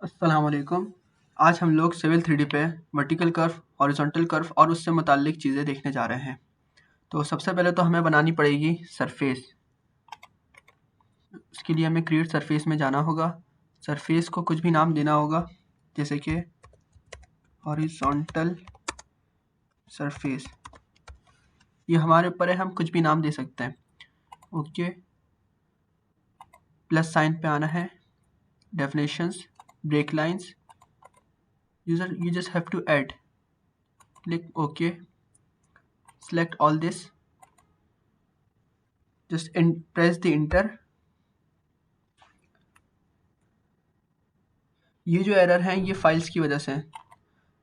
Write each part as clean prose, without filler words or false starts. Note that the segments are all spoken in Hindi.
अस्सलाम वालेकुम। आज हम लोग सिविल 3D पे वर्टिकल कर्व, हॉरिजॉन्टल कर्व और उससे मुताल्लिक चीज़ें देखने जा रहे हैं। तो सबसे पहले तो हमें बनानी पड़ेगी सरफेस। इसके लिए हमें क्रिएट सरफेस में जाना होगा। सरफेस को कुछ भी नाम देना होगा, जैसे कि हॉरिजॉन्टल सरफेस। ये हमारे ऊपर है, हम कुछ भी नाम दे सकते हैं। ओके, प्लस साइन पे आना है, definitions, break lines, you just have to add, click OK, select all this, just press the enter। ये जो एरर हैं ये फाइल्स की वजह से हैं।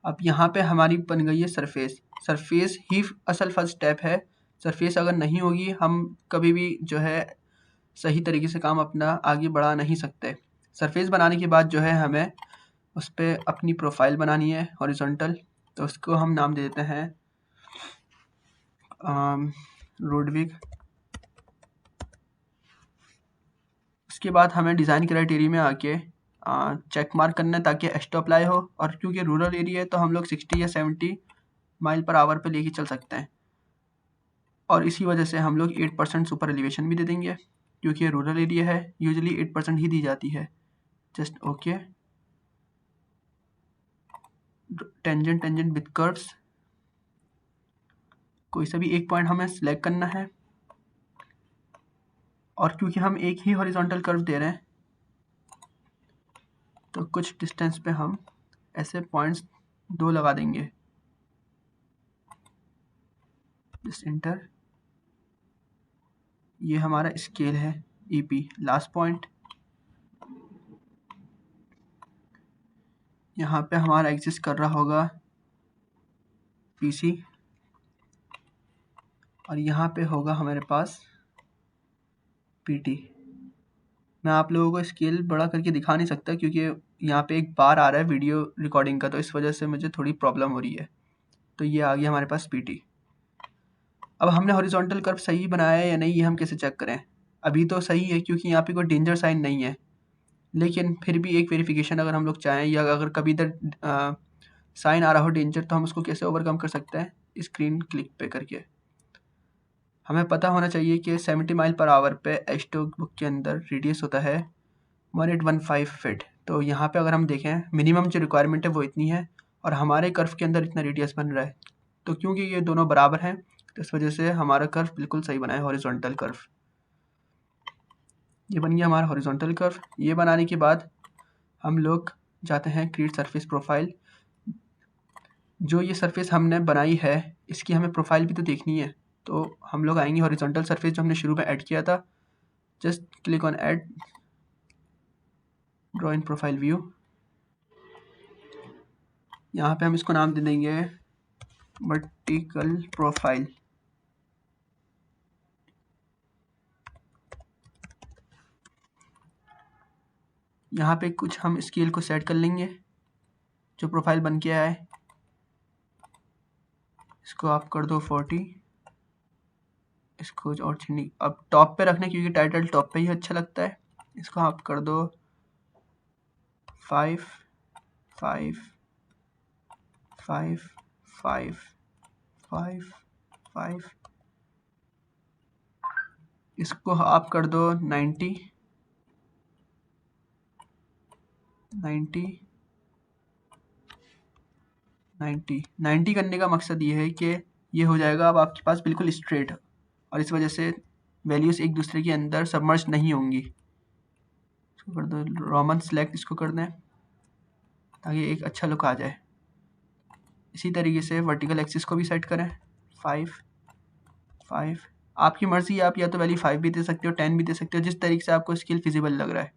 अब यहाँ पे हमारी बन गई है सरफेस। सरफेस ही असल फर्स्ट स्टेप है। सरफेस अगर नहीं होगी हम कभी भी जो है सही तरीके से काम अपना आगे बढ़ा नहीं सकते। सरफेस बनाने के बाद जो है हमें उस पर अपनी प्रोफाइल बनानी है हॉरिजॉन्टल, तो उसको हम नाम दे देते हैं रोडविग। उसके बाद हमें डिज़ाइन क्राइटेरिया में आके चेक मार्क करना है ताकि एस्टो अप्लाई हो, और क्योंकि रूरल एरिया है तो हम लोग 60 या 70 माइल पर आवर पे लेके चल सकते हैं। और इसी वजह से हम लोग 8% सुपर एलिवेशन भी दे देंगे, क्योंकि ये रूरल एरिया है, यूजुअली 8% ही दी जाती है। Just okay, tangent with curves, कोई सा भी एक पॉइंट हमें सिलेक्ट करना है। और क्योंकि हम एक ही हॉरिजॉन्टल कर्व दे रहे हैं तो कुछ डिस्टेंस पे हम ऐसे पॉइंट्स 2 लगा देंगे। Just inter. ये हमारा स्केल है EP। लास्ट पॉइंट यहाँ पे हमारा एग्जिस्ट कर रहा होगा PC, और यहाँ पे होगा हमारे पास PT। मैं आप लोगों को स्केल बड़ा करके दिखा नहीं सकता क्योंकि यहाँ पे एक बार आ रहा है वीडियो रिकॉर्डिंग का, तो इस वजह से मुझे थोड़ी प्रॉब्लम हो रही है। तो ये आ गया हमारे पास PT। अब हमने हॉरिजॉन्टल कर्व सही बनाया है या नहीं, ये हम कैसे चेक करें? अभी तो सही है क्योंकि यहाँ पे कोई डेंजर साइन नहीं है, लेकिन फिर भी एक वेरिफिकेशन अगर हम लोग चाहें, या अगर कभी इधर साइन आ रहा हो डेंजर, तो हम उसको कैसे ओवरकम कर सकते हैं? स्क्रीन क्लिक पे करके हमें पता होना चाहिए कि 70 माइल पर आवर पे एस्टो बुक के अंदर रेडियस होता है 1815 फीट। तो यहाँ पे अगर हम देखें मिनिमम जो रिक्वायरमेंट है वो इतनी है, और हमारे कर्व के अंदर इतना रेडियस बन रहा है। तो क्योंकि ये दोनों बराबर हैं तो इस वजह से हमारा कर्व बिल्कुल सही बना है, हॉरिजॉन्टल कर्व। ये बन गया हमारा हॉरिजॉन्टल कर्व। ये बनाने के बाद हम लोग जाते हैं क्रिएट सरफेस प्रोफाइल। जो ये सरफेस हमने बनाई है इसकी हमें प्रोफाइल भी तो देखनी है, तो हम लोग आएंगे हॉरिजॉन्टल सरफेस जो हमने शुरू में ऐड किया था। Just click on add, draw in profile view. यहाँ पे हम इसको नाम दे देंगे वर्टिकल प्रोफाइल। यहाँ पे कुछ हम स्केल को सेट कर लेंगे। जो प्रोफाइल बन के आया है इसको आप कर दो 40। इसको और चीनी अब टॉप पे रखना क्योंकि टाइटल टॉप पे ही अच्छा लगता है। इसको आप कर दो 5 5 5 5 5 5। इसको आप कर दो 90 90 90 90 करने का मकसद ये है कि ये हो जाएगा अब आपके पास बिल्कुल स्ट्रेट, और इस वजह से वैल्यूज़ एक दूसरे के अंदर सबमर्ज नहीं होंगी। इसको कर दो रोमन सेलेक्ट, इसको कर दें ताकि एक अच्छा लुक आ जाए। इसी तरीके से वर्टिकल एक्सिस को भी सेट करें 5 5। आपकी मर्ज़ी, आप या तो वैल्यू 5 भी दे सकते हो, 10 भी दे सकते हो, जिस तरीके से आपको स्केल फिजिबल लग रहा है।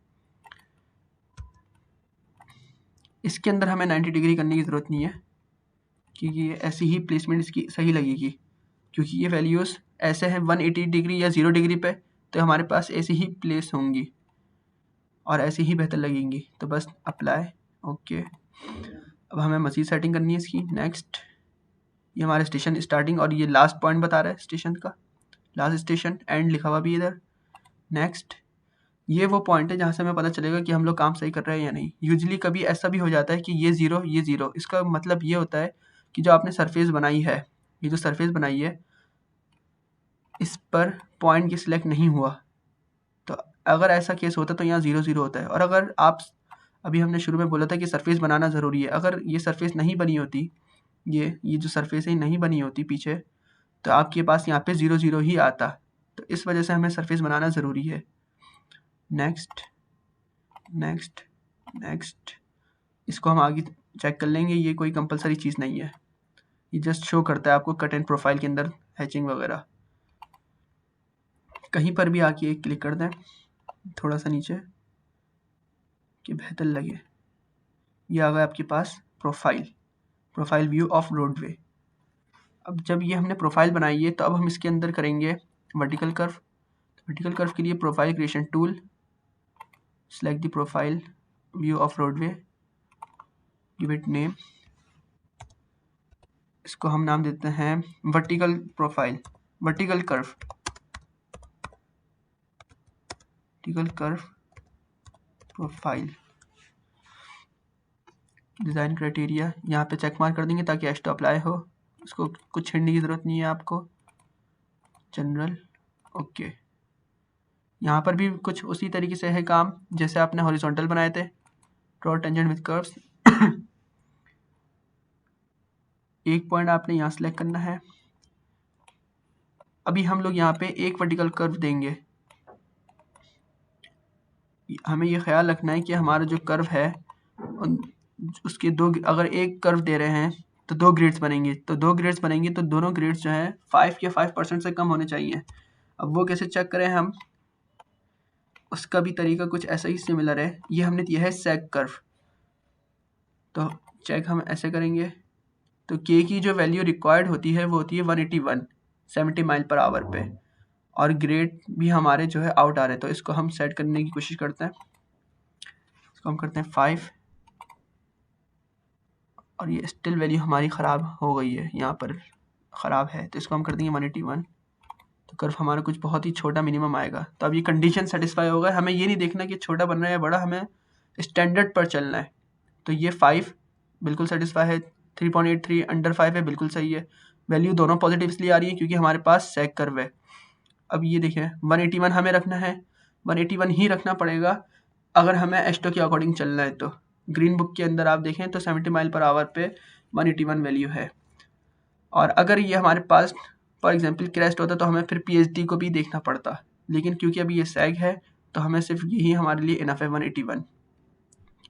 इसके अंदर हमें 90 डिग्री करने की ज़रूरत नहीं है क्योंकि ऐसी ही प्लेसमेंट इसकी सही लगेगी, क्योंकि ये वैल्यूज़ ऐसे हैं 180 डिग्री या 0 डिग्री पे, तो हमारे पास ऐसी ही प्लेस होंगी और ऐसी ही बेहतर लगेंगी। तो बस अप्लाई, ओके। अब हमें मज़ीद सेटिंग करनी है इसकी। नेक्स्ट, ये हमारा स्टेशन स्टार्टिंग और ये लास्ट पॉइंट बता रहा है स्टेशन का, लास्ट स्टेशन एंड लिखा हुआ भी इधर। नेक्स्ट, ये वो पॉइंट है जहाँ से हमें पता चलेगा कि हम लोग काम सही कर रहे हैं या नहीं। यूजुअली कभी ऐसा भी हो जाता है कि ये ज़ीरो, इसका मतलब ये होता है कि जो आपने सरफेस बनाई है, ये जो सरफेस बनाई है, इस पर पॉइंट ये सिलेक्ट नहीं हुआ। तो अगर ऐसा केस होता है तो यहाँ 0 0 होता है। और अगर आप, अभी हमने शुरू में बोला था कि सरफेस बनाना ज़रूरी है, अगर ये सरफेस नहीं बनी होती, ये जो सरफेस है नहीं बनी होती पीछे, तो आपके पास यहाँ पे 0 0 ही आता। तो इस वजह से हमें सरफेस बनाना ज़रूरी है। नेक्स्ट नेक्स्ट नेक्स्ट, इसको हम आगे चेक कर लेंगे, ये कोई कंपलसरी चीज़ नहीं है, ये जस्ट शो करता है आपको कट एंड प्रोफाइल के अंदर हैचिंग वगैरह। कहीं पर भी आके एक क्लिक कर दें थोड़ा सा नीचे कि बेहतर लगे। ये आ गया आपके पास प्रोफाइल व्यू ऑफ रोडवे। अब जब ये हमने प्रोफाइल बनाई है तो अब हम इसके अंदर करेंगे वर्टिकल कर्व। वर्टिकल कर्व के लिए profile creation tool, select the profile view of roadway, give it name, इसको हम नाम देते हैं vertical profile, vertical curve profile. Design criteria यहाँ पे चेक मार्क कर देंगे ताकि एच टू अप्लाई हो, उसको कुछ छेड़ने की ज़रूरत नहीं है आपको। General, okay. यहाँ पर भी कुछ उसी तरीके से है काम जैसे आपने हॉरिजॉन्टल बनाए थे, ड्रॉ टेंजेंट विद कर्व्स। एक पॉइंट आपने यहाँ सेलेक्ट करना है। अभी हम लोग यहाँ पे एक वर्टिकल कर्व देंगे। हमें ये ख्याल रखना है कि हमारा जो कर्व है उसके दो, अगर एक कर्व दे रहे हैं तो 2 ग्रिड्स बनेंगे, तो 2 ग्रिड्स बनेंगे तो दोनों ग्रिड्स जो हैं 5 के 5% से कम होने चाहिए। अब वो कैसे चेक करें हम, उसका भी तरीका कुछ ऐसा ही सिमिलर है। ये हमने दिया है सेग कर्व, तो चेक हम ऐसे करेंगे तो के की जो वैल्यू रिक्वायर्ड होती है वो होती है 181 70 माइल पर आवर पे, और ग्रेड भी हमारे जो है आउट आ रहे हैं। तो इसको हम सेट करने की कोशिश करते हैं, इसको हम करते हैं 5, और ये स्टिल वैल्यू हमारी ख़राब हो गई है, यहाँ पर ख़राब है, तो इसको हम कर देंगे 181। तो कर्व हमारा कुछ बहुत ही छोटा मिनिमम आएगा। तो अब ये कंडीशन सेटिस्फाई होगा। हमें ये नहीं देखना कि छोटा बन रहा है या बड़ा, हमें स्टैंडर्ड पर चलना है। तो ये 5 बिल्कुल सेटिस्फाई है, 3.83 अंडर 5 है, बिल्कुल सही है। वैल्यू दोनों पॉजिटिव इसलिए आ रही है क्योंकि हमारे पास सेग कर्व है। अब ये देखें 181 हमें रखना है, 181 ही रखना पड़ेगा अगर हमें एस्टो के अकॉर्डिंग चलना है। तो ग्रीन बुक के अंदर आप देखें तो 70 माइल पर आवर पे 181 वैल्यू है। और अगर ये हमारे पास फॉर एग्जांपल क्रेस्ट होता तो हमें फिर पीएचडी को भी देखना पड़ता, लेकिन क्योंकि अभी ये सैग है तो हमें सिर्फ यही हमारे लिए इनफ है 181।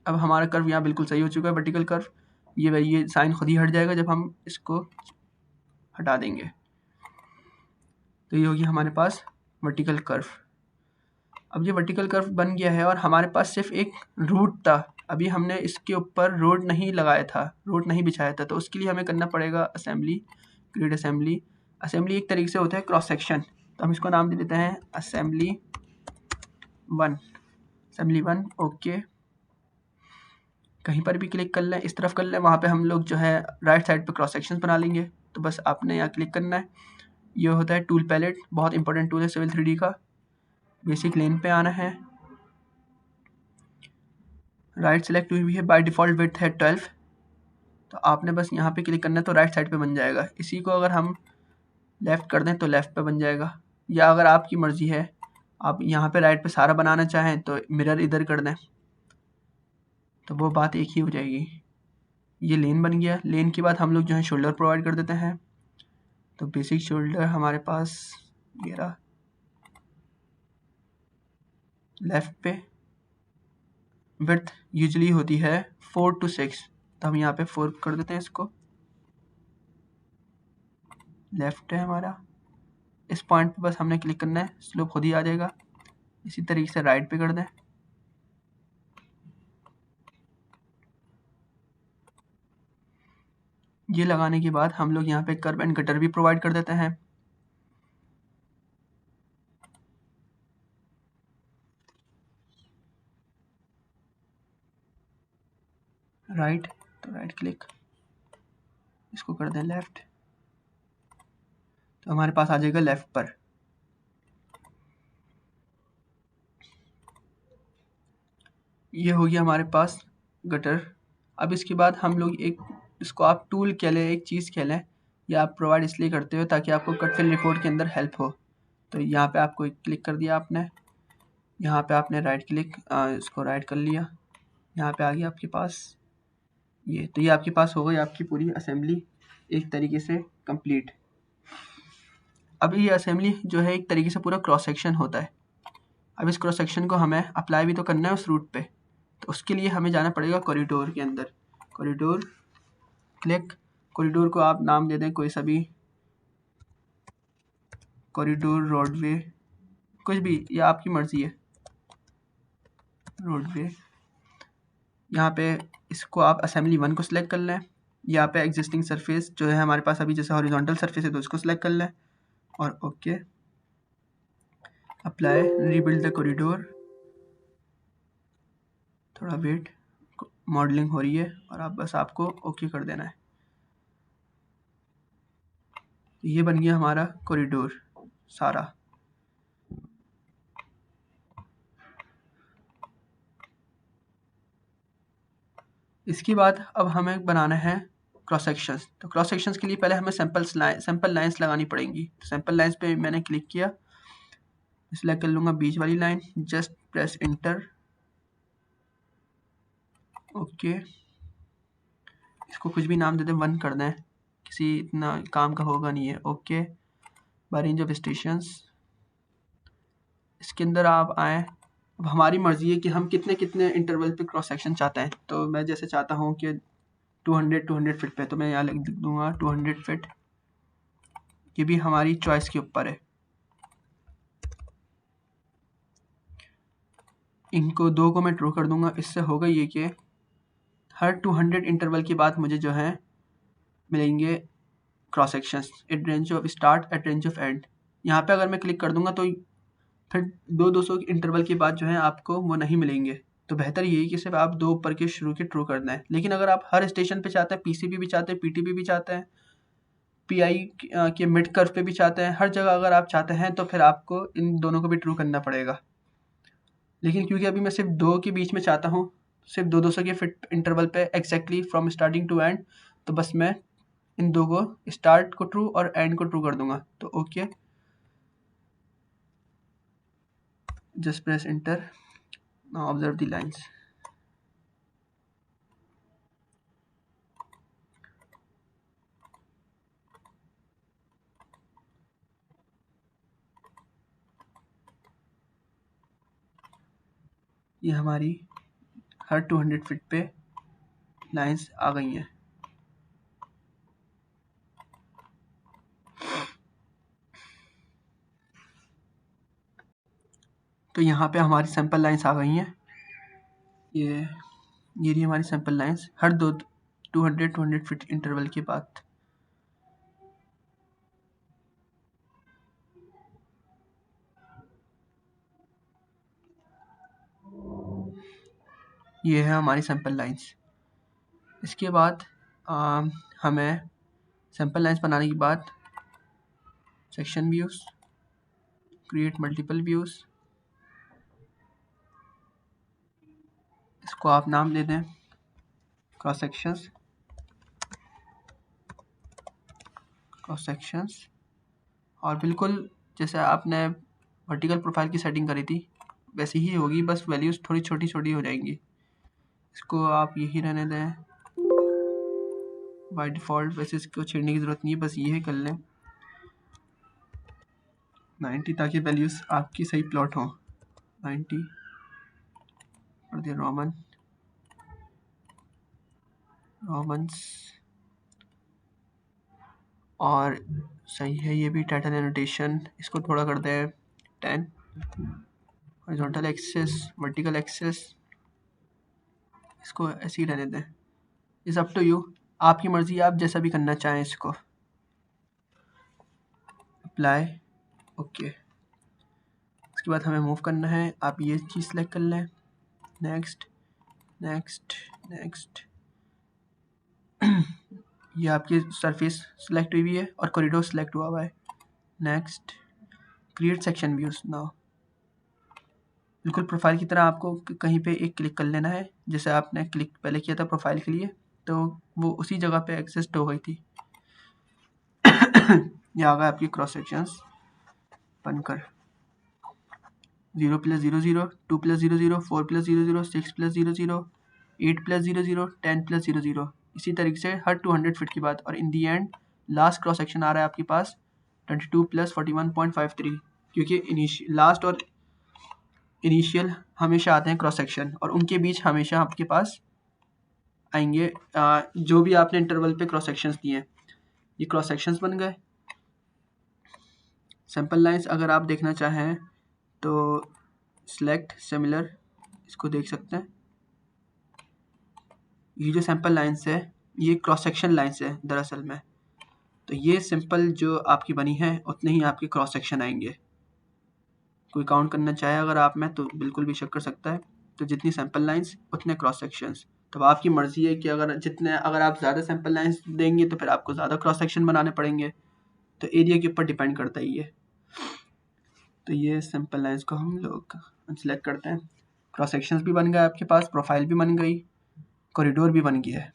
अब हमारा कर्व यहाँ बिल्कुल सही हो चुका है, वर्टिकल कर्व। ये साइन खुद ही हट जाएगा जब हम इसको हटा देंगे। तो ये होगी हमारे पास वर्टिकल कर्व। अब ये वर्टिकल कर्व बन गया है और हमारे पास सिर्फ एक रूट था। अभी हमने इसके ऊपर रोड नहीं लगाया था, रोड नहीं बिछाया था, तो उसके लिए हमें करना पड़ेगा असेंबली, ग्रिड असेंबली। असेंबली एक तरीके से होता है क्रॉस सेक्शन, तो हम इसको नाम दे देते हैं असेंबली 1। ओके, कहीं पर भी क्लिक कर लें, इस तरफ कर लें, वहाँ पे हम लोग जो है राइट साइड पे क्रॉस सेक्शन बना लेंगे। तो बस आपने यहाँ क्लिक करना है। ये होता है टूल पैलेट, बहुत इंपॉर्टेंट टूल है सिविल 3D का। बेसिक लेन पे आना है, राइट सेलेक्ट हुई है, बाय डिफ़ॉल्ट विड्थ है 12। तो आपने बस यहाँ पे क्लिक करना है तो राइट साइड पे बन जाएगा। इसी को अगर हम लेफ़्ट कर दें तो लेफ़्ट पे बन जाएगा, या अगर आपकी मर्ज़ी है आप यहाँ पे राइट पे सारा बनाना चाहें तो मिरर इधर कर दें, तो वो बात एक ही हो जाएगी। ये लेन बन गया। लेन के बाद हम लोग जो है शोल्डर प्रोवाइड कर देते हैं। तो बेसिक शोल्डर हमारे पास ये रहा, लेफ़्ट पे विड्थ यूजुअली होती है 4 to 6, तो हम यहाँ पे 4 कर देते हैं इसको। लेफ़्ट है हमारा, इस पॉइंट पे बस हमने क्लिक करना है, स्लोप खुद ही आ जाएगा। इसी तरीके से राइट पे कर दें। ये लगाने के बाद हम लोग यहाँ पे कर्व एंड कटर भी प्रोवाइड कर देते हैं। राइट, तो राइट क्लिक, इसको कर दें लेफ़्ट, तो हमारे पास आ जाएगा लेफ़्ट पर। ये हो गया हमारे पास गटर। अब इसके बाद हम लोग इसको आप टूल कह लें, एक चीज़ कह लें, या आप प्रोवाइड इसलिए करते हो ताकि आपको कट फिल रिपोर्ट के अंदर हेल्प हो। तो यहाँ पे आपको एक क्लिक कर दिया आपने, यहाँ पे आपने राइट क्लिक इसको राइट कर लिया, यहाँ पे आ गया आपके पास ये। तो ये आपके पास हो गई आपकी पूरी असेंबली एक तरीके से कंप्लीट। अब ये असेंबली जो है एक तरीके से पूरा क्रॉस सेक्शन होता है। अब इस क्रॉस सेक्शन को हमें अप्लाई भी तो करना है उस रूट पे, तो उसके लिए हमें जाना पड़ेगा कॉरिडोर के अंदर। कॉरिडोर क्लिक, कॉरिडोर को आप नाम दे दें कोई सा भी, कॉरिडोर रोडवे, कुछ भी, या आपकी मर्ज़ी है, रोडवे। यहाँ पे इसको आप असेंबली 1 को सिलेक्ट कर लें। यहाँ पे एग्जिस्टिंग सरफेस जो है हमारे पास अभी जैसे हॉरिजॉन्टल सरफेस है तो इसको सिलेक्ट कर लें और okay apply rebuild the corridor. थोड़ा वेट, मॉडलिंग हो रही है और बस आपको ओके कर देना है। ये बन गया हमारा कॉरिडोर सारा। इसके बाद अब हमें बनाना है क्रॉस सेक्शंस। तो क्रॉस सेक्शंस के लिए पहले हमें सैंपल लाइंस लगानी पड़ेंगी। तो सैंपल लाइंस पे मैंने क्लिक किया, सिलेक्ट कर लूँगा बीच वाली line, just press inter, okay. इसको कुछ भी नाम दे दें, 1 कर दें, किसी इतना काम का होगा नहीं है, okay. By range of stations, इसके अंदर आप आएँ। अब हमारी मर्ज़ी है कि हम कितने कितने इंटरवल पे क्रॉस सेक्शन चाहते हैं। तो मैं जैसे चाहता हूँ कि 200 फीट पे, तो मैं यहाँ लिख दूँगा 200 फीट। ये भी हमारी चॉइस के ऊपर है। इनको 2 को मैं ट्रू कर दूँगा। इससे होगा ये कि हर 200 इंटरवल के बाद मुझे जो है मिलेंगे cross sections at range of start at range of end. यहाँ पे अगर मैं क्लिक कर दूँगा तो फिर 200 इंटरवल के बाद जो है आपको वो नहीं मिलेंगे। तो बेहतर यही कि सिर्फ आप 2 ऊपर के शुरू के ट्रू करना है। लेकिन अगर आप हर स्टेशन पे चाहते हैं, पीसीबी भी चाहते हैं, पीटीबी भी चाहते हैं, पीआई के मिड कर्व पे भी चाहते हैं, हर जगह अगर आप चाहते हैं तो फिर आपको इन दोनों को भी ट्रू करना पड़ेगा। लेकिन क्योंकि अभी मैं सिर्फ 2 के बीच में चाहता हूँ, सिर्फ 200 के फिट इंटरवल पे exactly from starting to end, तो बस मैं इन 2 को, स्टार्ट को ट्रू और एंड को ट्रू कर दूंगा। तो okay, just press inter, now observe the lines. ये हमारी हर 200 फीट पे लाइंस आ गई हैं। तो यहाँ पे हमारी सैंपल लाइंस आ गई हैं। ये रही हमारी सैंपल लाइंस हर 200 फीट इंटरवल के बाद। ये है हमारी सैंपल लाइंस। इसके बाद हमें सैंपल लाइंस बनाने के बाद section views, create multiple views, इसको आप नाम दे दें क्रॉस सेक्शंस, और बिल्कुल जैसे आपने वर्टिकल प्रोफाइल की सेटिंग करी थी वैसे ही होगी, बस वैल्यूज़ थोड़ी छोटी छोटी हो जाएंगी। इसको आप यही रहने दें बाय डिफ़ॉल्ट, वैसे इसको छेड़ने की ज़रूरत नहीं है, बस ये कर लें 90, ताकि वैल्यूज़ आपकी सही प्लॉट हों। 90 और दिया रोमन्स, और सही है ये भी। टाइटल एनोटेशन इसको थोड़ा कर दें 10, हॉरिजॉन्टल एक्सेस, वर्टिकल एक्सेस इसको ऐसे ही रहने दें। इज़ अप टू यू, आपकी मर्ज़ी, आप जैसा भी करना चाहें इसको। Apply, okay. इसके बाद हमें मूव करना है, आप ये चीज़ सेलेक्ट कर लें, नेक्स्ट नेक्स्ट नेक्स्ट। ये आपकी सरफेस सेलेक्ट हुई है और कॉरिडोर सेलेक्ट हुआ है। Next, create section views now. बिल्कुल प्रोफाइल की तरह आपको कहीं पे एक क्लिक कर लेना है, जैसे आपने क्लिक पहले किया था प्रोफाइल के लिए, तो वो उसी जगह पे एग्जिस्ट हो गई थी। ये आ गया आपकी क्रॉस सेक्शंस बनकर 0 + 0 0, 2 + 0 0, 4 + 0 0, 6 + 0 0, 8 + 0 0, 10 + 0 0, इसी तरीके से हर 200 फीट की बात। और इन दी एंड लास्ट क्रॉस सेक्शन आ रहा है आपके पास 22 + 41.53, क्योंकि लास्ट और इनिशियल हमेशा आते हैं क्रॉस सेक्शन, और उनके बीच हमेशा आपके पास आएंगे जो भी आपने इंटरवल पे क्रॉस सेक्शंस दिए हैं। ये क्रॉस सेक्शंस बन गए। सैंपल लाइंस अगर आप देखना चाहें तो सिलेक्ट सिमिलर, इसको देख सकते हैं। ये जो सैंपल लाइंस है ये क्रॉस सेक्शन लाइंस है दरअसल में, तो ये सिंपल जो आपकी बनी है उतने ही आपके क्रॉस सेक्शन आएंगे। कोई काउंट करना चाहे अगर आप में तो बिल्कुल भी चेक कर सकता है। तो जितनी सैंपल लाइंस उतने क्रॉस सेक्शंस। तो आपकी मर्जी है कि अगर आप ज़्यादा सैंपल लाइंस देंगे तो फिर आपको ज़्यादा क्रॉस सेक्शन बनाने पड़ेंगे, तो एरिया के ऊपर डिपेंड करता ही है। तो ये सैंपल लाइंस को हम लोग सिलेक्ट करते हैं। क्रॉस सेक्शंस भी बन गए आपके पास, प्रोफाइल भी बन गई, कॉरिडोर भी बन गया है।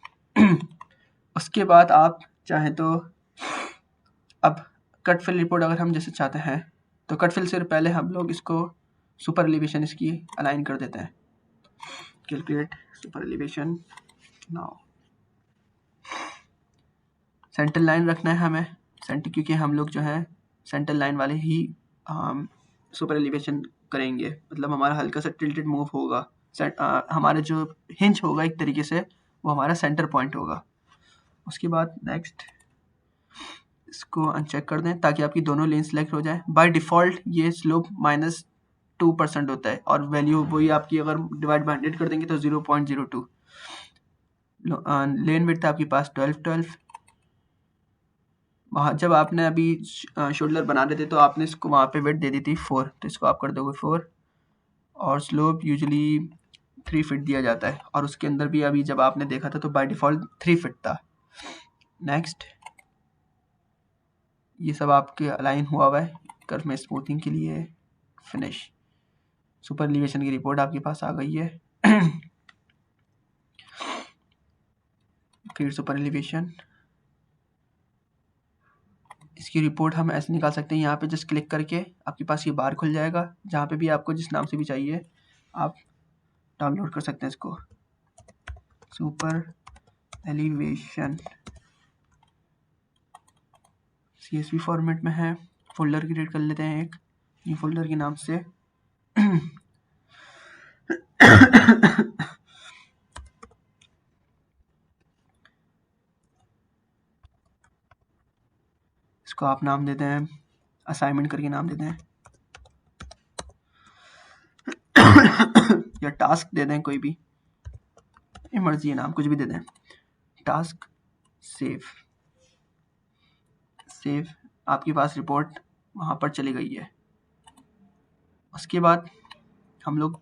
उसके बाद आप चाहें तो अब कट फिल रिपोर्ट अगर हम जैसे चाहते हैं तो कट फिल से पहले हम लोग इसको सुपर एलिवेशन इसकी अलाइन कर देते हैं। Calculate super elevation now. Centre line रखना है हमें सेंटर, क्योंकि हम लोग जो है सेंटर लाइन वाले ही सुपर एलिवेशन करेंगे, मतलब हमारा हल्का सा टिल्टेड मूव होगा। हमारा जो हिंज होगा एक तरीके से वो हमारा सेंटर पॉइंट होगा। उसके बाद नेक्स्ट इसको अनचेक कर दें ताकि आपकी दोनों लेन सेलेक्ट हो जाए। बाय डिफ़ॉल्ट ये स्लोप -2% होता है और वैल्यू वही आपकी अगर डिवाइड बाय 100 कर देंगे तो 0.02। लेन विड्थ आपके पास 12 वहाँ जब आपने अभी शोल्डर बना रहे थे तो आपने इसको वहाँ पे विड्थ दे दी थी 4, तो इसको आप कर दोगे 4। और स्लोप यूजुअली 3 फीट दिया जाता है, और उसके अंदर भी अभी जब आपने देखा था तो बाय डिफ़ॉल्ट 3 फीट था। नेक्स्ट ये सब आपके अलाइन हुआ है कर्व में स्मूथिंग के लिए। फिनिश। सुपर एलिवेशन की रिपोर्ट आपके पास आ गई है। फिर सुपर एलिवेशन इसकी रिपोर्ट हम ऐसे निकाल सकते हैं, यहाँ पे जस्ट क्लिक करके आपके पास ये बार खुल जाएगा, जहाँ पे भी आपको जिस नाम से भी चाहिए आप डाउनलोड कर सकते हैं इसको। सुपर एलिवेशन CSV फॉर्मेट में है। फोल्डर क्रिएट कर लेते हैं एक न्यू फोल्डर के नाम से। इसको आप नाम देते हैं असाइनमेंट करके नाम देते हैं या टास्क दे दें, कोई भी मर्जी है नाम, कुछ भी दे दें। टास्क सेव आपके पास रिपोर्ट वहाँ पर चली गई है। उसके बाद हम लोग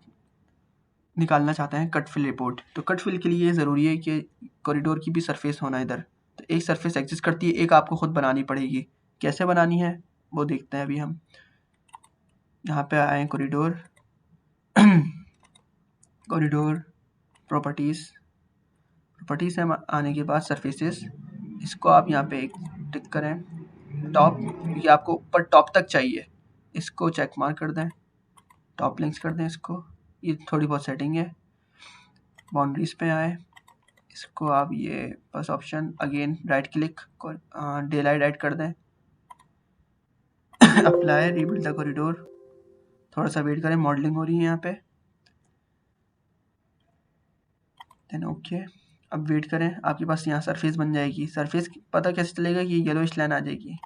निकालना चाहते हैं कट फिल रिपोर्ट। तो कट फिल के लिए ज़रूरी है कि कॉरिडोर की भी सरफेस होना इधर, तो एक सरफेस एग्जिस्ट करती है, एक आपको खुद बनानी पड़ेगी। कैसे बनानी है वो देखते हैं अभी हम। यहाँ पे आए कॉरिडोर प्रॉपर्टीज़ से आने के बाद सरफेसेस, इसको आप यहाँ पे एक टिक करें टॉप, क्योंकि आपको ऊपर टॉप तक चाहिए, इसको चेक मार्क कर दें, टॉप लिंक्स कर दें इसको। ये थोड़ी बहुत सेटिंग है। बाउंड्रीज पे आए, इसको आप ये बस option again right click day light add कर दें। अप्लाई रीबिल्ड द कॉरिडोर, थोड़ा सा वेट करें, मॉडलिंग हो रही है यहाँ पे। देन ओके, अब वेट करें, आपके पास यहाँ सरफेस बन जाएगी। सरफेस पता कैसे चलेगा कि येलोइश लाइन आ जाएगी,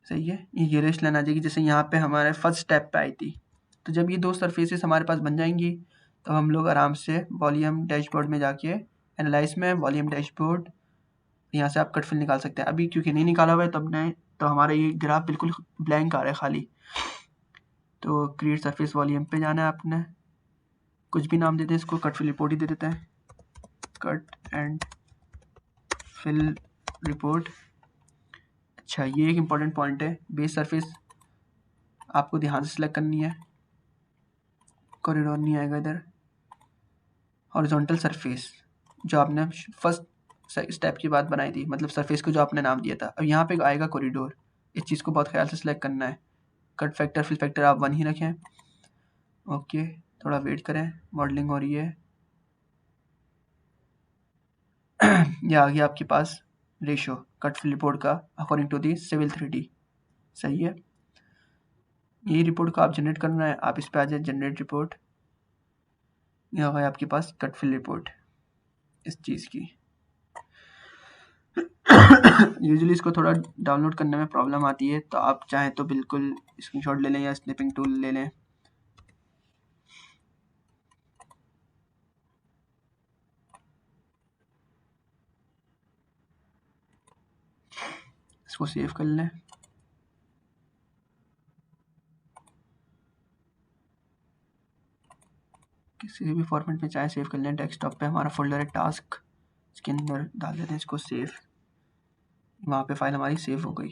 सही है, ये येलोइश लाइन आ जाएगी जैसे यहाँ पे हमारे फर्स्ट स्टेप पे आई थी। तो जब ये दो सरफेसेस हमारे पास बन जाएंगी तो हम लोग आराम से वॉल्यूम डैशबोर्ड में जाके एनालाइज में वॉल्यूम डैशबोर्ड, यहाँ से आप कट फिल निकाल सकते हैं। अभी क्योंकि नहीं निकाला हुआ है तो हमारा ये ग्राफ बिल्कुल ब्लैंक आ रहा है खाली। तो क्रिएट सरफेस वॉल्यूम पे जाना है आपने, कुछ भी नाम देते हैं इसको, कट फिल रिपोर्ट ही दे देते हैं, कट एंड फिल रिपोर्ट। अच्छा ये एक इम्पॉर्टेंट पॉइंट है, बेस सरफेस आपको ध्यान से सिलेक्ट करनी है। कॉरिडोर नहीं आएगा इधर। हॉरिजॉन्टल सरफेस जो आपने फर्स्ट स्टेप की बात बनाई थी, मतलब सरफेस को जो आपने नाम दिया था, अब यहाँ पे आएगा कॉरिडोर। इस चीज़ को बहुत ख्याल से सिलेक्ट करना है। कट फैक्टर फिल फैक्टर आप 1 ही रखें। ओके, थोड़ा वेट करें, मॉडलिंग हो रही है। ये आ गया आपके पास रेशो कट फिल रिपोर्ट का according to the civil 3D। सही है, यही रिपोर्ट को आप जनरेट करना है। आप इस पे आ जाए जनरेट रिपोर्ट, ये आ गया आपके पास कट फिल रिपोर्ट इस चीज़ की। यूजुअली इसको थोड़ा डाउनलोड करने में प्रॉब्लम आती है, तो आप चाहें तो बिल्कुल स्क्रीनशॉट ले लें या स्निपिंग टूल ले लें। इसको सेव कर लें। किसी भी फॉर्मेट में चाहे सेव कर लें। डेस्कटॉप पे हमारा फोल्डर है टास्क, इसके अंदर डाल देते हैं इसको सेव। वहाँ पे फाइल हमारी सेव हो गई।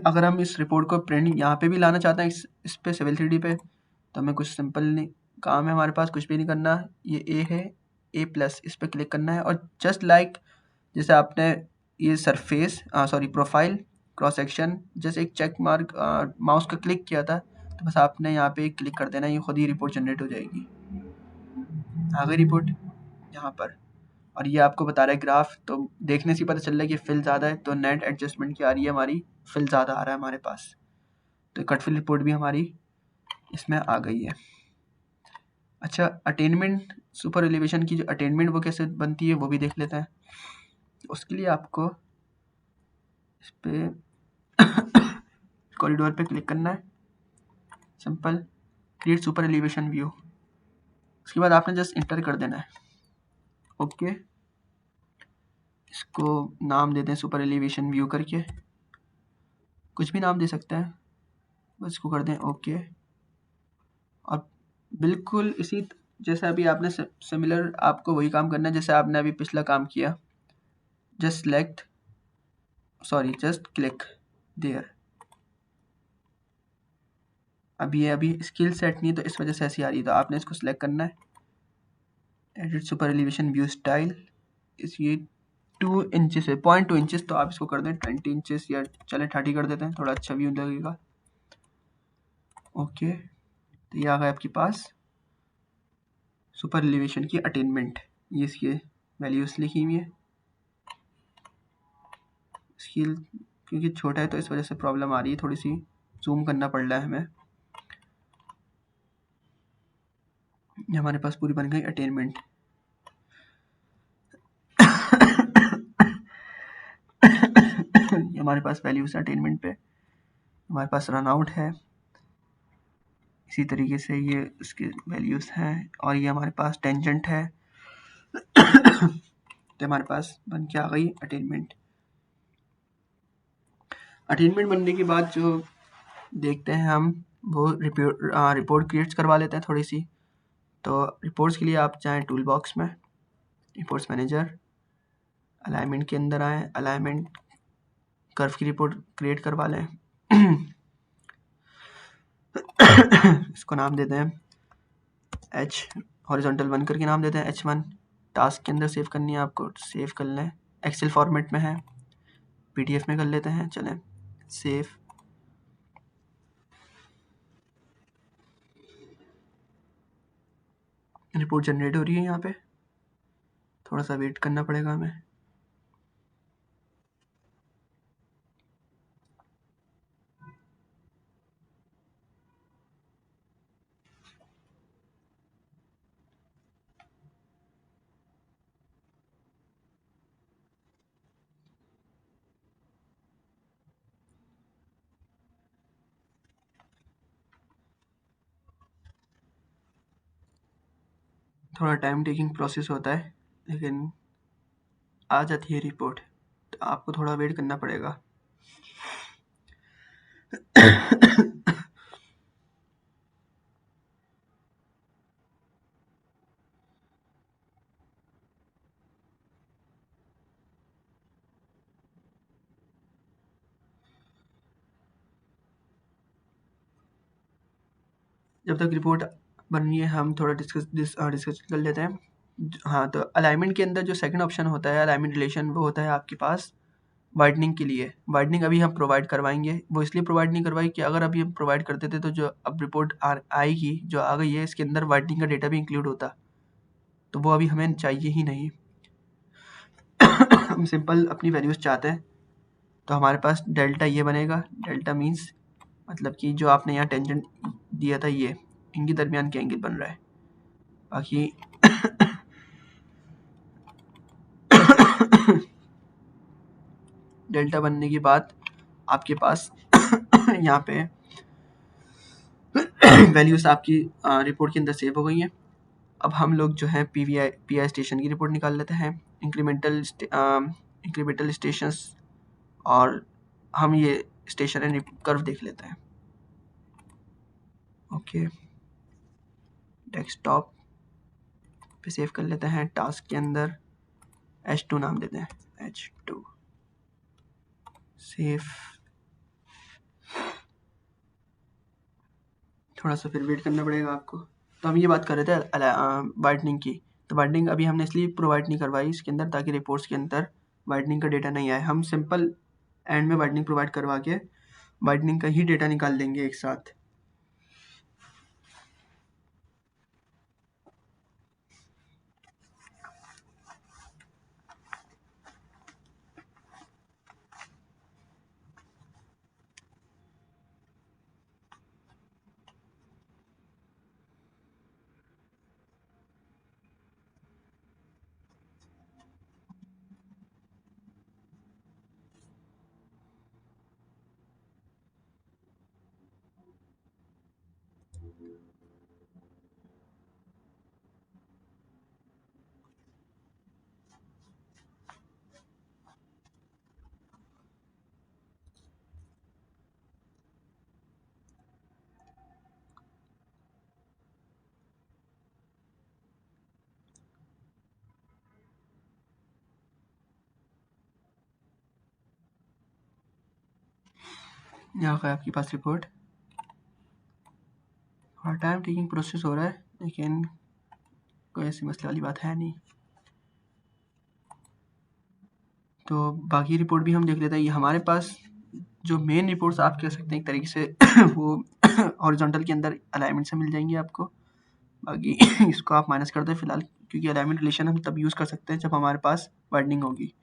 अगर हम इस रिपोर्ट को प्रिंट यहाँ पे भी लाना चाहते हैं इस पे सिविल 3D पे, तो हमें कुछ सिंपल नहीं काम है हमारे पास, कुछ भी नहीं करना। ये ए है, A+, इस पर क्लिक करना है और जस्ट लाइक जैसे आपने ये surface sorry profile cross section जैसे एक चेक मार्क माउस का क्लिक किया था, तो बस आपने यहाँ पे क्लिक कर देना, ये खुद ही रिपोर्ट जनरेट हो जाएगी। आ गई रिपोर्ट यहाँ पर, और ये आपको बता रहा है ग्राफ, तो देखने से पता चल रहा है कि फिल ज़्यादा है, तो नेट एडजस्टमेंट क्या आ रही है हमारी, फिल ज़्यादा आ रहा है हमारे पास। तो कट फिल रिपोर्ट भी हमारी इसमें आ गई है। अच्छा, अटेनमेंट सुपर एलिवेशन की जो अटेनमेंट वो कैसे बनती है वो भी देख लेते हैं। उसके लिए आपको इस पर कॉरिडोर पे क्लिक करना है, simple create super elevation view. उसके बाद आपने जस्ट इंटर कर देना है। ओके, इसको नाम देते हैं सुपर एलिवेशन व्यू करके, कुछ भी नाम दे सकते हैं, बस इसको कर दें ओके। और बिल्कुल इसी जैसे अभी आपने सिमिलर आपको वही काम करना है जैसे आपने अभी पिछला काम किया। Just select just click there. अभी स्किल सेट नहीं, तो इस वजह से ऐसी आ रही है, तो आपने इसको सिलेक्ट करना है। Edit super elevation view style, इस ये 2 इंचेस है, 0.2 इंचेस, तो आप इसको कर दें 20 इंचेस या चले 30 कर देते हैं, थोड़ा अच्छा व्यू लगेगा। ओके, तो ये आ गया आपके पास सुपर एलिवेशन की अटेनमेंट। ये इसकी वैल्यूज लिखी हुई है। स्किल क्योंकि छोटा है तो इस वजह से प्रॉब्लम आ रही है, थोड़ी सी जूम करना पड़ रहा है हमें। ये हमारे पास पूरी बन गई अटेनमेंट। ये हमारे पास वैल्यूज है अटेनमेंट पे। हमारे पास रन आउट है, इसी तरीके से ये इसके वैल्यूज हैं, और ये हमारे पास टेंजेंट है। तो हमारे पास बन के आ गई अटेनमेंट। अटेनमेंट बनने के बाद जो देखते हैं हम वो रिपोर्ट क्रिएट करवा लेते हैं थोड़ी सी। तो रिपोर्ट्स के लिए आप चाहें टूल बॉक्स में रिपोर्ट्स मैनेजर, अलाइनमेंट के अंदर आए, अलाइनमेंट कर्व की रिपोर्ट क्रिएट करवा लें। इसको नाम देते हैं H हॉरिजॉन्टल 1 करके नाम देते हैं H1। टास्क के अंदर सेव करनी है आपको, सेव कर लें। एक्सेल फॉर्मेट में है, PDF में कर लेते हैं, चलें सेव। रिपोर्ट जनरेट हो रही है यहाँ पे, थोड़ा सा वेट करना पड़ेगा हमें। थोड़ा टाइम टेकिंग प्रोसेस होता है, लेकिन आ जाती है रिपोर्ट, तो आपको थोड़ा वेट करना पड़ेगा। जब तक रिपोर्ट बन रही है हम थोड़ा डिस्कस कर लेते हैं। हाँ, तो अलाइनमेंट के अंदर जो सेकंड ऑप्शन होता है अलाइनमेंट रिलेशन, वो होता है आपके पास वाइडनिंग के लिए। वाइडनिंग अभी हम प्रोवाइड करवाएंगे, वो इसलिए प्रोवाइड नहीं करवाई कि अगर अभी हम प्रोवाइड कर देते तो जो अब रिपोर्ट आएगी, जो आ गई है, इसके अंदर वाइडनिंग का डेटा भी इंक्लूड होता, तो वो अभी हमें चाहिए ही नहीं। हम सिंपल अपनी वैल्यूज़ चाहते हैं, तो हमारे पास डेल्टा ये बनेगा। डेल्टा मीन्स मतलब कि जो आपने यहाँ टेंजेंट दिया था, ये इनके दरमियान क्या एंगल बन रहा है। बाकी डेल्टा बनने के बाद आपके पास यहाँ पे वैल्यूज़ आपकी रिपोर्ट के अंदर सेव हो गई हैं। अब हम लोग जो है पीआई स्टेशन की रिपोर्ट निकाल लेते हैं, इंक्रीमेंटल स्टेशंस, और हम ये स्टेशन एंड कर्व देख लेते हैं। ओके, डेस्कटॉप पे सेव कर लेते हैं। टास्क के अंदर H2 नाम देते हैं, H2 सेव। थोड़ा सा फिर वेट करना पड़ेगा आपको। तो हम ये बात कर रहे थे वाइडनिंग की। तो वाइडनिंग अभी हमने इसलिए प्रोवाइड नहीं करवाई इसके अंदर ताकि रिपोर्ट्स के अंदर वाइडनिंग का डेटा नहीं आए। हम सिंपल एंड में वाइडनिंग प्रोवाइड करवा के वाइडनिंग का ही डेटा निकाल देंगे एक साथ। यहाँ है आपके पास रिपोर्ट। थोड़ा टाइम टेकिंग प्रोसेस हो रहा है, लेकिन कोई ऐसी मसले वाली बात है नहीं। तो बाकी रिपोर्ट भी हम देख लेते हैं। ये हमारे पास जो मेन रिपोर्ट्स आप कह सकते हैं एक तरीके से वो हॉरिजॉन्टल के अंदर अलाइनमेंट से मिल जाएंगी आपको। बाकी इसको आप माइनस कर दें फिलहाल, क्योंकि अलाइनमेंट रिलेशन हम तब यूज़ कर सकते हैं जब हमारे पास वाइडनिंग होगी।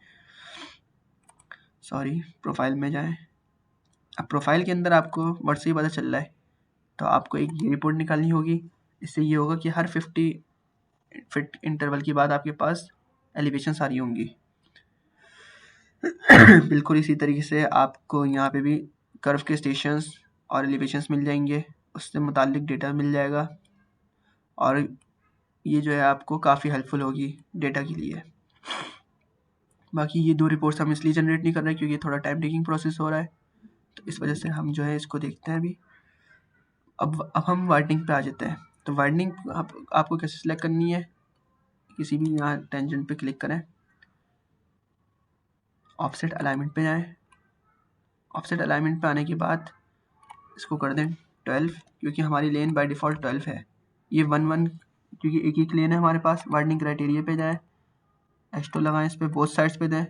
सॉरी, प्रोफाइल में जाएं। अब प्रोफाइल के अंदर आपको वर्ड से ही पता चल रहा है, तो आपको एक ये रिपोर्ट निकालनी होगी। इससे ये होगा कि हर 50 फिट इंटरवल के बाद आपके पास एलिवेशन सारी होंगी। बिल्कुल इसी तरीके से आपको यहाँ पे भी कर्व के स्टेशंस और एलिवेशंस मिल जाएंगे, उससे मुतालिक डेटा मिल जाएगा, और ये जो है आपको काफ़ी हेल्पफुल होगी डेटा के लिए। बाकी ये दो रिपोर्ट्स हम इसलिए जनरेट नहीं कर रहे क्योंकि थोड़ा टाइम टेकिंग प्रोसेस हो रहा है, तो इस वजह से हम जो है इसको देखते हैं अभी। अब हम वाइडनिंग पे आ जाते हैं। तो वाइडनिंग आपको कैसे सिलेक्ट करनी है, किसी भी यहाँ टेंजेंट पे क्लिक करें, ऑफसेट अलाइनमेंट पे जाएं। ऑफसेट अलाइनमेंट पे आने के बाद इसको कर दें 12, क्योंकि हमारी लेन बाय डिफ़ॉल्ट 12 है। ये 1 क्योंकि एक एक लेन है हमारे पास। वाइडनिंग क्राइटेरिया पे जाएं, H2 लगाएं, इस पर बोथ साइड्स पे दें,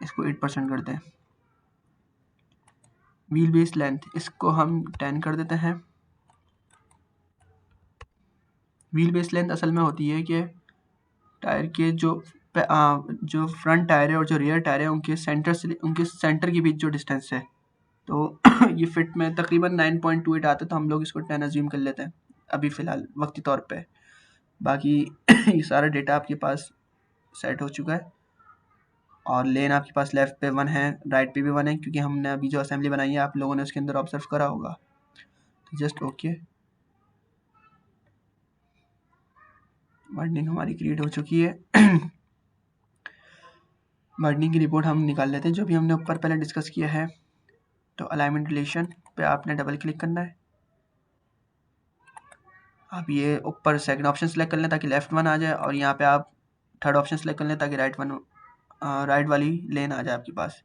इसको 8% कर दें। व्हील बेस लेंथ इसको हम 10 कर देते हैं। व्हील बेस लेंथ असल में होती है कि टायर के जो फ्रंट टायर है और जो रियर टायर है उनके सेंटर के बीच जो डिस्टेंस है, तो ये फिट में तकरीबन 9.28 आता है, तो हम लोग इसको 10 अज्यूम कर लेते हैं अभी फ़िलहाल वक्ती तौर पे। बाकी ये सारा डेटा आपके पास सेट हो चुका है, और लेन आपके पास लेफ़्ट पे 1 है, राइट पे भी 1 है, क्योंकि हमने अभी जो असेंबली बनाई है आप लोगों ने उसके अंदर ऑब्जर्व करा होगा। तो जस्ट ओके, वाइडनिंग हमारी क्रिएट हो चुकी है। वाइडनिंग की रिपोर्ट हम निकाल लेते हैं जो भी हमने ऊपर पहले डिस्कस किया है। तो अलाइनमेंट रिलेशन पे आपने डबल क्लिक करना है। आप ये ऊपर सेकंड ऑप्शन सेलेक्ट कर लें ताकि लेफ़्ट 1 आ जाए, और यहाँ पे आप थर्ड ऑप्शन सेलेक्ट कर लें ताकि राइट वाली लेन आ जाए आपके पास।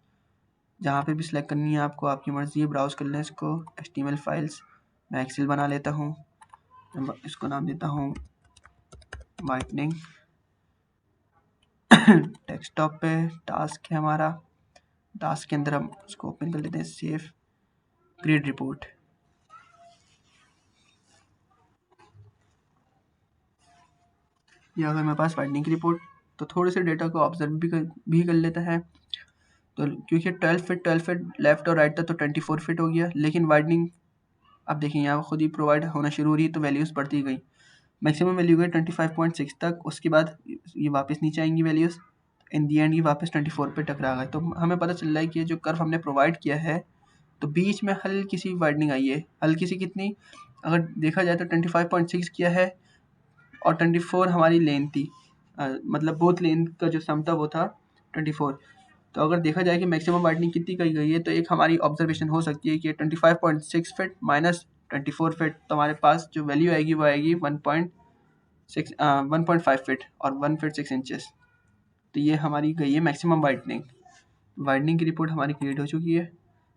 जहाँ पे भी सिलेक्ट करनी है आपको, आपकी मर्ज़ी है, ब्राउज़ कर लें इसको HTML फाइल्स, मैं एक्सेल बना लेता हूँ, इसको नाम देता हूँ वाइटनिंग। डेस्कटॉप पे टास्क है हमारा, टास्क के अंदर हम उसको ओपन कर लेते हैं, सेव ग्रिड रिपोर्ट। ये अगर मेरे पास वाइटनिंग की रिपोर्ट, तो थोड़े से डेटा को ऑब्जर्व भी कर लेता है। तो क्योंकि 12 फीट लेफ्ट और राइट था तो 24 फीट हो गया, लेकिन वाइडनिंग आप देखिए यहाँ खुद ही प्रोवाइड होना शुरू हो रही है, तो वैल्यूज़ बढ़ती गई। मैक्सिमम वैल्यू गई 25.6 तक, उसके बाद ये वापस नीचे आएंगी वैल्यूज़, इन दी एंड ये वापस 24 पे टकरा गए। तो हमें पता चल रहा है कि जो कर्व हमने प्रोवाइड किया है, तो बीच में हल्की सी वाइडनिंग आई है। हल्की सी कितनी, अगर देखा जाए तो 25.6 किया है और 24 हमारी लेन थी, मतलब बोथ लेन का जो सम था वो था 24। तो अगर देखा जाए कि मैक्सिमम वाइडनिंग कितनी की गई है, तो एक हमारी ऑब्जर्वेशन हो सकती है कि 25.6 फीट माइनस 24 फीट, तो हमारे पास जो वैल्यू आएगी वो आएगी 1.5 फीट और 1 फीट 6 इंचेस। तो ये हमारी गई है मैक्सिमम वाइडनिंग। वाइडनिंग की रिपोर्ट हमारी क्रिएट हो चुकी है,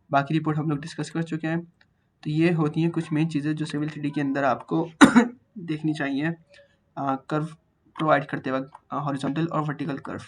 बाकी रिपोर्ट हम लोग डिस्कस कर चुके हैं। तो ये होती हैं कुछ मेन चीज़ें जो सिविल 3D के अंदर आपको देखनी चाहिए कर्व प्रोवाइड करते वक्त, हॉरिजॉन्टल और वर्टिकल कर्व।